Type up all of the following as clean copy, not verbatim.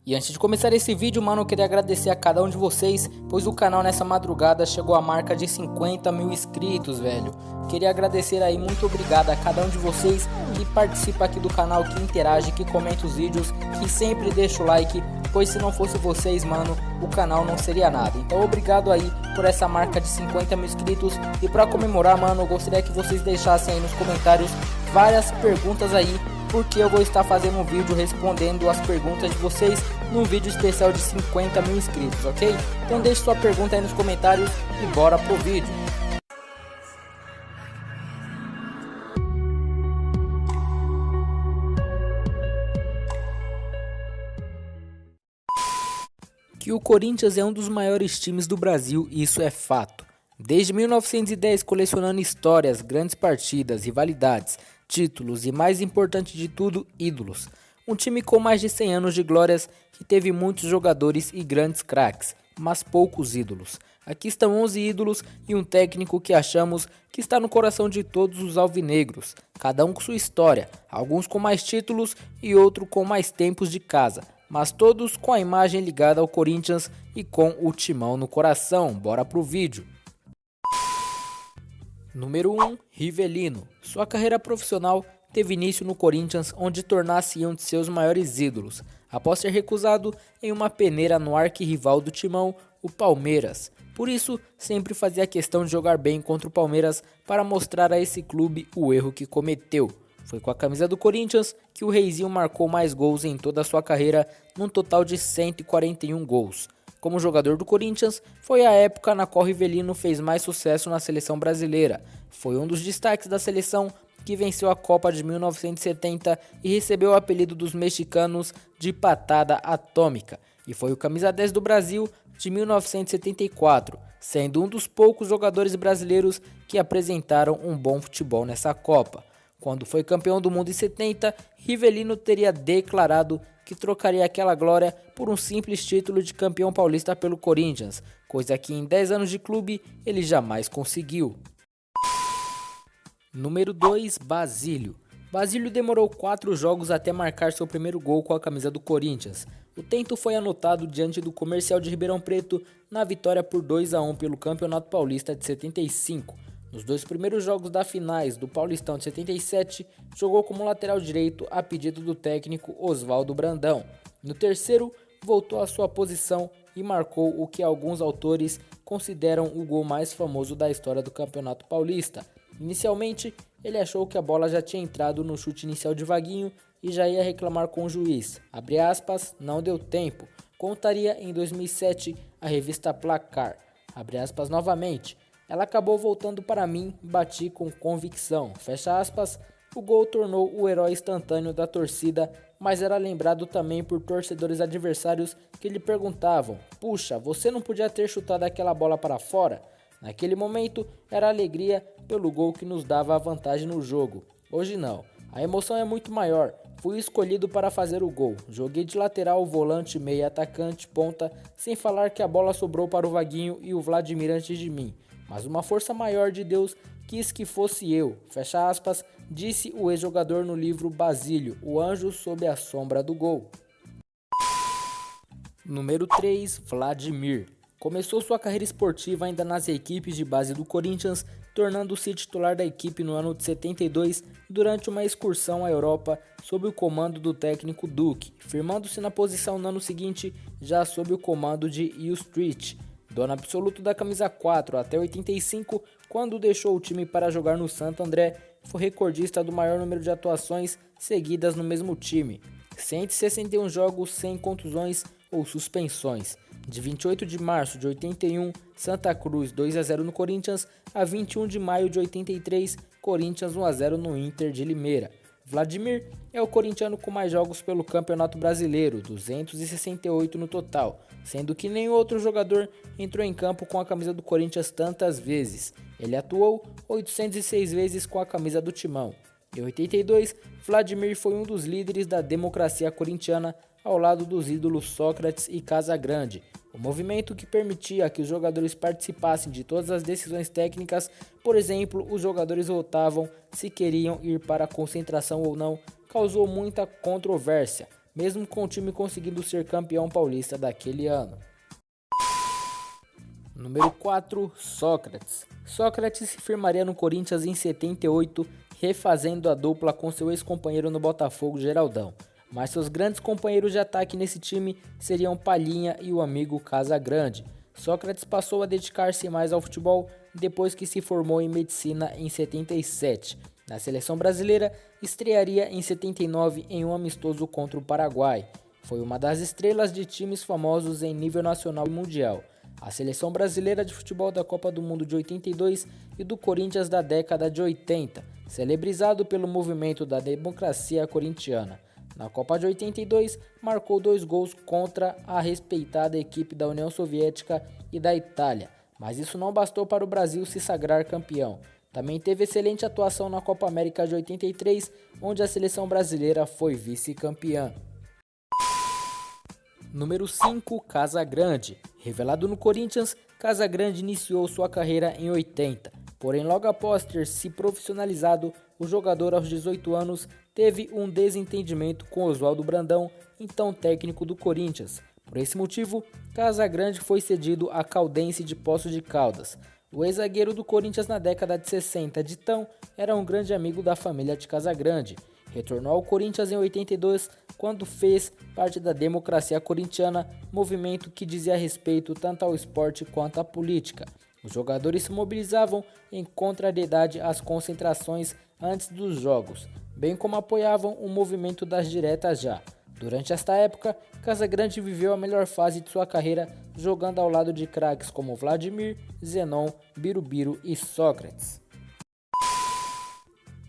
E antes de começar esse vídeo, mano, eu queria agradecer a cada um de vocês, pois o canal nessa madrugada chegou à marca de 50 mil inscritos, velho. Queria agradecer aí, muito obrigado a cada um de vocês que participa aqui do canal, que interage, que comenta os vídeos, que sempre deixa o like, pois se não fosse vocês, mano, o canal não seria nada. Então obrigado aí por essa marca de 50 mil inscritos. E pra comemorar, mano, eu gostaria que vocês deixassem aí nos comentários várias perguntas aí, porque eu vou estar fazendo um vídeo respondendo as perguntas de vocês num vídeo especial de 50 mil inscritos, ok? Então deixe sua pergunta aí nos comentários e bora pro vídeo. Que o Corinthians é um dos maiores times do Brasil, isso é fato. Desde 1910, colecionando histórias, grandes partidas, rivalidades, títulos e, mais importante de tudo, ídolos. Um time com mais de 100 anos de glórias, que teve muitos jogadores e grandes craques, mas poucos ídolos. Aqui estão 11 ídolos e um técnico que achamos que está no coração de todos os alvinegros, cada um com sua história, alguns com mais títulos e outro com mais tempos de casa, mas todos com a imagem ligada ao Corinthians e com o timão no coração. Bora pro vídeo. Número 1, Rivelino. Sua carreira profissional teve início no Corinthians, onde tornasse um de seus maiores ídolos, após ser recusado em uma peneira no arquirrival do timão, o Palmeiras. Por isso, sempre fazia questão de jogar bem contra o Palmeiras para mostrar a esse clube o erro que cometeu. Foi com a camisa do Corinthians que o Reizinho marcou mais gols em toda a sua carreira, num total de 141 gols. Como jogador do Corinthians, foi a época na qual Rivelino fez mais sucesso na seleção brasileira. Foi um dos destaques da seleção, que venceu a Copa de 1970 e recebeu o apelido dos mexicanos de Patada Atômica. E foi o camisa 10 do Brasil de 1974, sendo um dos poucos jogadores brasileiros que apresentaram um bom futebol nessa Copa. Quando foi campeão do mundo em 70, Rivelino teria declarado que trocaria aquela glória por um simples título de campeão paulista pelo Corinthians, coisa que em 10 anos de clube ele jamais conseguiu. Número 2, Basílio. Basílio demorou 4 jogos até marcar seu primeiro gol com a camisa do Corinthians. O tento foi anotado diante do Comercial de Ribeirão Preto na vitória por 2-1 pelo Campeonato Paulista de 75. Nos 2 primeiros jogos da finais do Paulistão de 77, jogou como lateral direito a pedido do técnico Oswaldo Brandão. No terceiro, voltou à sua posição e marcou o que alguns autores consideram o gol mais famoso da história do Campeonato Paulista. Inicialmente, ele achou que a bola já tinha entrado no chute inicial de Vaguinho e já ia reclamar com o juiz. Abre aspas, não deu tempo. Contaria em 2007 a revista Placar. Abre aspas novamente. Ela acabou voltando para mim, bati com convicção. Fecha aspas, o gol tornou o herói instantâneo da torcida, mas era lembrado também por torcedores adversários que lhe perguntavam: puxa, você não podia ter chutado aquela bola para fora? Naquele momento era alegria pelo gol que nos dava a vantagem no jogo. Hoje não, a emoção é muito maior. Fui escolhido para fazer o gol. Joguei de lateral, volante, meia, atacante, ponta, sem falar que a bola sobrou para o Vaguinho e o Vladimir antes de mim. Mas uma força maior de Deus quis que fosse eu, fecha aspas, disse o ex-jogador no livro Basílio, o anjo sob a sombra do gol. Número 3, Vladimir. Começou sua carreira esportiva ainda nas equipes de base do Corinthians, tornando-se titular da equipe no ano de 72 durante uma excursão à Europa sob o comando do técnico Duque, firmando-se na posição no ano seguinte já sob o comando de Will Street. Dono absoluto da camisa 4 até 85, quando deixou o time para jogar no Santo André, foi recordista do maior número de atuações seguidas no mesmo time, 161 jogos sem contusões ou suspensões. De 28 de março de 81, Santa Cruz 2-0 no Corinthians, a 21 de maio de 83, Corinthians 1-0 no Inter de Limeira. Vladimir é o corintiano com mais jogos pelo Campeonato Brasileiro, 268 no total, sendo que nenhum outro jogador entrou em campo com a camisa do Corinthians tantas vezes. Ele atuou 806 vezes com a camisa do Timão. Em 82, Vladimir foi um dos líderes da democracia corintiana ao lado dos ídolos Sócrates e Casagrande, o movimento que permitia que os jogadores participassem de todas as decisões técnicas. Por exemplo, os jogadores votavam se queriam ir para a concentração ou não, causou muita controvérsia, mesmo com o time conseguindo ser campeão paulista daquele ano. Número 4, Sócrates. Sócrates se firmaria no Corinthians em 78, refazendo a dupla com seu ex-companheiro no Botafogo, Geraldão. Mas seus grandes companheiros de ataque nesse time seriam Palhinha e o amigo Casagrande. Sócrates passou a dedicar-se mais ao futebol depois que se formou em medicina em 77. Na seleção brasileira, estrearia em 79 em um amistoso contra o Paraguai. Foi uma das estrelas de times famosos em nível nacional e mundial. A seleção brasileira de futebol da Copa do Mundo de 82 e do Corinthians da década de 80, celebrizado pelo movimento da democracia corintiana. Na Copa de 82, marcou 2 gols contra a respeitada equipe da União Soviética e da Itália, mas isso não bastou para o Brasil se sagrar campeão. Também teve excelente atuação na Copa América de 83, onde a seleção brasileira foi vice-campeã. Número 5, Casagrande. Revelado no Corinthians, Casagrande iniciou sua carreira em 80. Porém, logo após ter se profissionalizado, o jogador aos 18 anos teve um desentendimento com Oswaldo Brandão, então técnico do Corinthians. Por esse motivo, Casagrande foi cedido à Caldense de Poços de Caldas. O ex-zagueiro do Corinthians na década de 60, Ditão, era um grande amigo da família de Casagrande. Retornou ao Corinthians em 82, quando fez parte da democracia corintiana, movimento que dizia respeito tanto ao esporte quanto à política. Os jogadores se mobilizavam em contrariedade às concentrações antes dos jogos, bem como apoiavam o movimento das diretas já. Durante esta época, Casagrande viveu a melhor fase de sua carreira, jogando ao lado de craques como Vladimir, Zenon, Birubiru e Sócrates.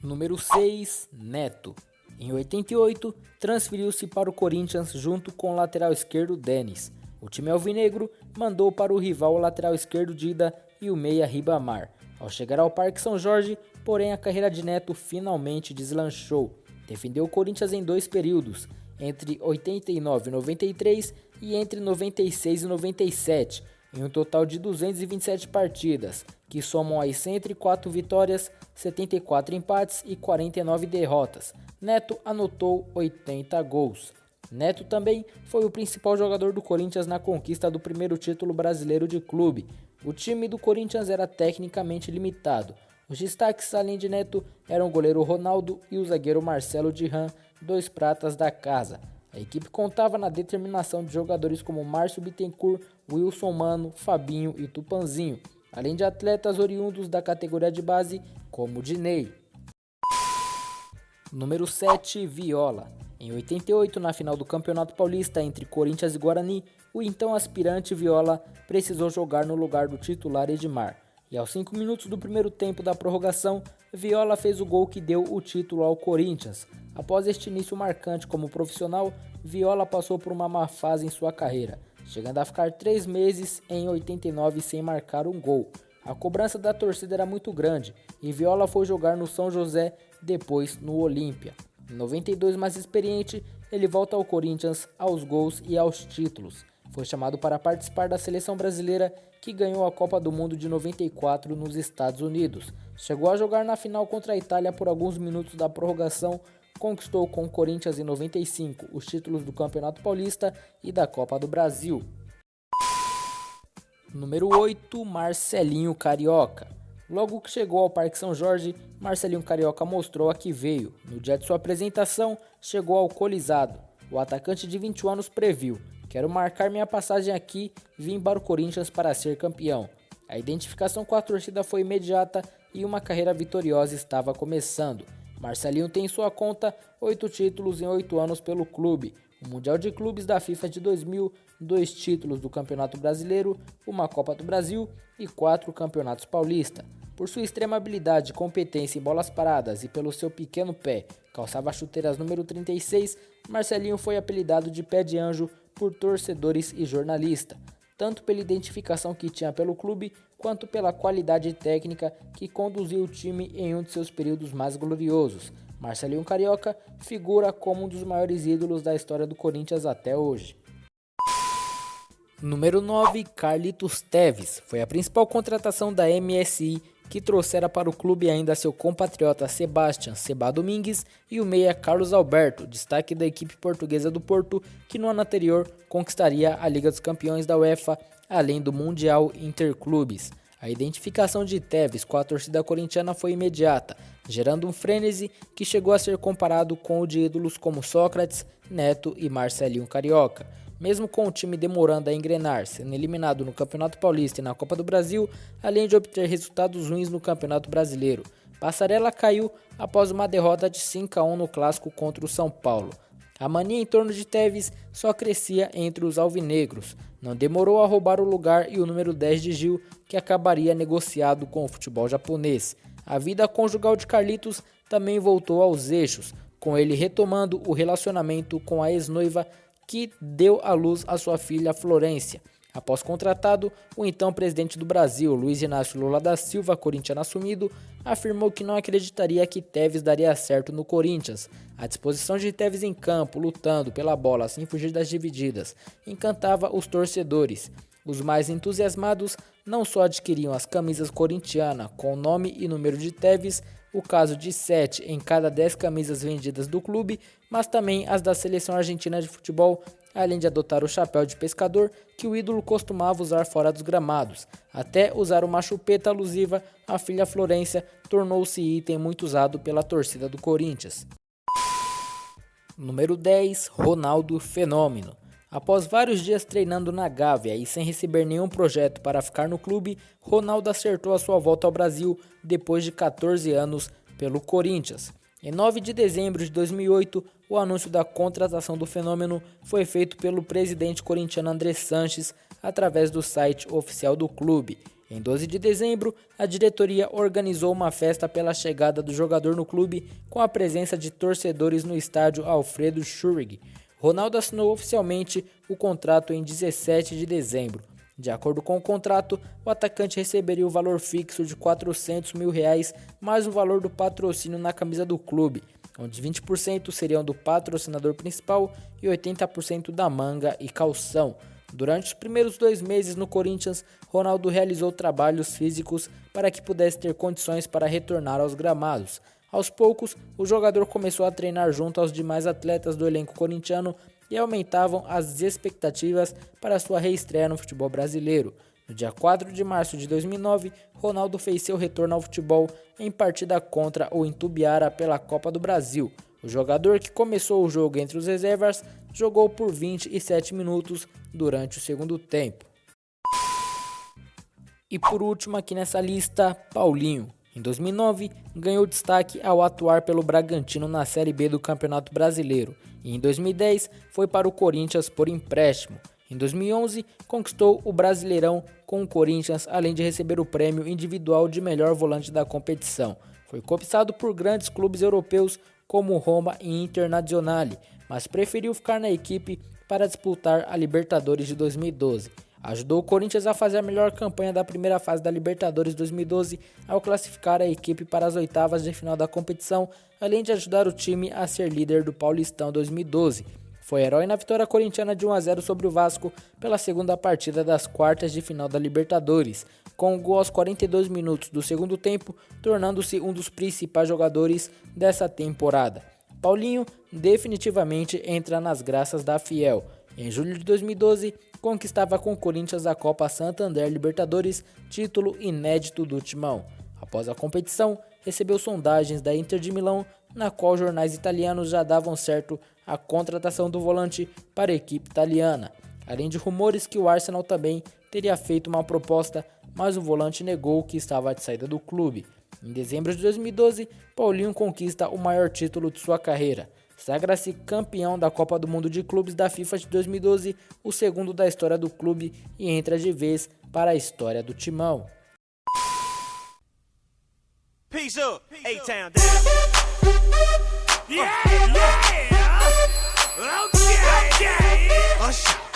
Número 6, Neto. Em 88, transferiu-se para o Corinthians junto com o lateral esquerdo Denis. O time alvinegro mandou para o rival o lateral esquerdo Dida e o meia Ribamar. Ao chegar ao Parque São Jorge, porém a carreira de Neto finalmente deslanchou. Defendeu o Corinthians em 2 períodos, entre 89 e 93 e entre 96 e 97, em um total de 227 partidas, que somam aí 104 vitórias, 74 empates e 49 derrotas. Neto anotou 80 gols. Neto também foi o principal jogador do Corinthians na conquista do primeiro título brasileiro de clube. O time do Corinthians era tecnicamente limitado. Os destaques, além de Neto, eram o goleiro Ronaldo e o zagueiro Marcelo Dirran, 2 pratas da casa. A equipe contava na determinação de jogadores como Márcio Bittencourt, Wilson Mano, Fabinho e Tupanzinho, além de atletas oriundos da categoria de base, como Dinei. Número 7, Viola. Em 88, na final do Campeonato Paulista entre Corinthians e Guarani, o então aspirante Viola precisou jogar no lugar do titular Edmar. E aos 5 minutos do primeiro tempo da prorrogação, Viola fez o gol que deu o título ao Corinthians. Após este início marcante como profissional, Viola passou por uma má fase em sua carreira, chegando a ficar 3 meses em 89 sem marcar um gol. A cobrança da torcida era muito grande e Viola foi jogar no São José, depois no Olímpia. Em 92, mais experiente, ele volta ao Corinthians, aos gols e aos títulos. Foi chamado para participar da seleção brasileira, que ganhou a Copa do Mundo de 94 nos Estados Unidos. Chegou a jogar na final contra a Itália por alguns minutos da prorrogação, conquistou com o Corinthians em 95 os títulos do Campeonato Paulista e da Copa do Brasil. Número 8, Marcelinho Carioca. Logo que chegou ao Parque São Jorge, Marcelinho Carioca mostrou a que veio. No dia de sua apresentação, chegou alcoolizado. O atacante de 21 anos previu: "Quero marcar minha passagem aqui, vim para o Corinthians para ser campeão." A identificação com a torcida foi imediata e uma carreira vitoriosa estava começando. Marcelinho tem em sua conta 8 títulos em 8 anos pelo clube: o Mundial de Clubes da FIFA de 2000, 2 títulos do Campeonato Brasileiro, uma Copa do Brasil e 4 Campeonatos Paulista. Por sua extrema habilidade e competência em bolas paradas e pelo seu pequeno pé, calçava chuteiras número 36, Marcelinho foi apelidado de Pé de Anjo por torcedores e jornalistas, tanto pela identificação que tinha pelo clube, quanto pela qualidade técnica que conduziu o time em um de seus períodos mais gloriosos. Marcelinho Carioca figura como um dos maiores ídolos da história do Corinthians até hoje. Número 9, Carlitos Tevez. Foi a principal contratação da MSI, que trouxera para o clube ainda seu compatriota Sebastián "Seba" Domingues e o meia Carlos Alberto, destaque da equipe portuguesa do Porto, que no ano anterior conquistaria a Liga dos Campeões da UEFA, além do Mundial Interclubes. A identificação de Tevez com a torcida corintiana foi imediata, gerando um frenesi que chegou a ser comparado com o de ídolos como Sócrates, Neto e Marcelinho Carioca. Mesmo com o time demorando a engrenar, sendo eliminado no Campeonato Paulista e na Copa do Brasil, além de obter resultados ruins no Campeonato Brasileiro, Passarella caiu após uma derrota de 5-1 no clássico contra o São Paulo. A mania em torno de Tevez só crescia entre os alvinegros. Não demorou a roubar o lugar e o número 10 de Gil, que acabaria negociado com o futebol japonês. A vida conjugal de Carlitos também voltou aos eixos, com ele retomando o relacionamento com a ex-noiva que deu à luz a sua filha Florência. Após contratado, o então presidente do Brasil, Luiz Inácio Lula da Silva, corintiano assumido, afirmou que não acreditaria que Tevez daria certo no Corinthians. A disposição de Tevez em campo, lutando pela bola sem fugir das divididas, encantava os torcedores. Os mais entusiasmados não só adquiriam as camisas corintianas com o nome e número de Tevez, o caso de 7 em cada 10 camisas vendidas do clube, mas também as da seleção argentina de futebol, além de adotar o chapéu de pescador que o ídolo costumava usar fora dos gramados. Até usar uma chupeta alusiva à filha Florência tornou-se item muito usado pela torcida do Corinthians. Número 10, Ronaldo Fenômeno. Após vários dias treinando na Gávea e sem receber nenhum projeto para ficar no clube, Ronaldo acertou a sua volta ao Brasil depois de 14 anos pelo Corinthians. Em 9 de dezembro de 2008, o anúncio da contratação do Fenômeno foi feito pelo presidente corintiano André Sanches através do site oficial do clube. Em 12 de dezembro, a diretoria organizou uma festa pela chegada do jogador no clube com a presença de torcedores no estádio Alfredo Schurrig. Ronaldo assinou oficialmente o contrato em 17 de dezembro. De acordo com o contrato, o atacante receberia o valor fixo de R$400 mil mais o valor do patrocínio na camisa do clube, onde 20% seriam do patrocinador principal e 80% da manga e calção. Durante os primeiros 2 meses no Corinthians, Ronaldo realizou trabalhos físicos para que pudesse ter condições para retornar aos gramados. Aos poucos, o jogador começou a treinar junto aos demais atletas do elenco corintiano e aumentavam as expectativas para sua reestreia no futebol brasileiro. No dia 4 de março de 2009, Ronaldo fez seu retorno ao futebol em partida contra o Itumbiara pela Copa do Brasil. O jogador, que começou o jogo entre os reservas, jogou por 27 minutos durante o segundo tempo. E por último aqui nessa lista, Paulinho. Em 2009, ganhou destaque ao atuar pelo Bragantino na Série B do Campeonato Brasileiro e em 2010 foi para o Corinthians por empréstimo. Em 2011, conquistou o Brasileirão com o Corinthians, além de receber o prêmio individual de melhor volante da competição. Foi cobiçado por grandes clubes europeus como Roma e Internazionale, mas preferiu ficar na equipe para disputar a Libertadores de 2012. Ajudou o Corinthians a fazer a melhor campanha da primeira fase da Libertadores 2012 ao classificar a equipe para as oitavas de final da competição, além de ajudar o time a ser líder do Paulistão 2012. Foi herói na vitória corintiana de 1-0 sobre o Vasco pela segunda partida das quartas de final da Libertadores, com o gol aos 42 minutos do segundo tempo, tornando-se um dos principais jogadores dessa temporada. Paulinho definitivamente entra nas graças da Fiel. Em julho de 2012, conquistava com o Corinthians a Copa Santander Libertadores, título inédito do Timão. Após a competição, recebeu sondagens da Inter de Milão, na qual jornais italianos já davam certo a contratação do volante para a equipe italiana, além de rumores que o Arsenal também teria feito uma proposta, mas o volante negou que estava de saída do clube. Em dezembro de 2012, Paulinho conquista o maior título de sua carreira. Sagra-se campeão da Copa do Mundo de Clubes da FIFA de 2012, o segundo da história do clube, e entra de vez para a história do Timão. Peace up, A-Town down. Yeah, yeah. Okay, yeah.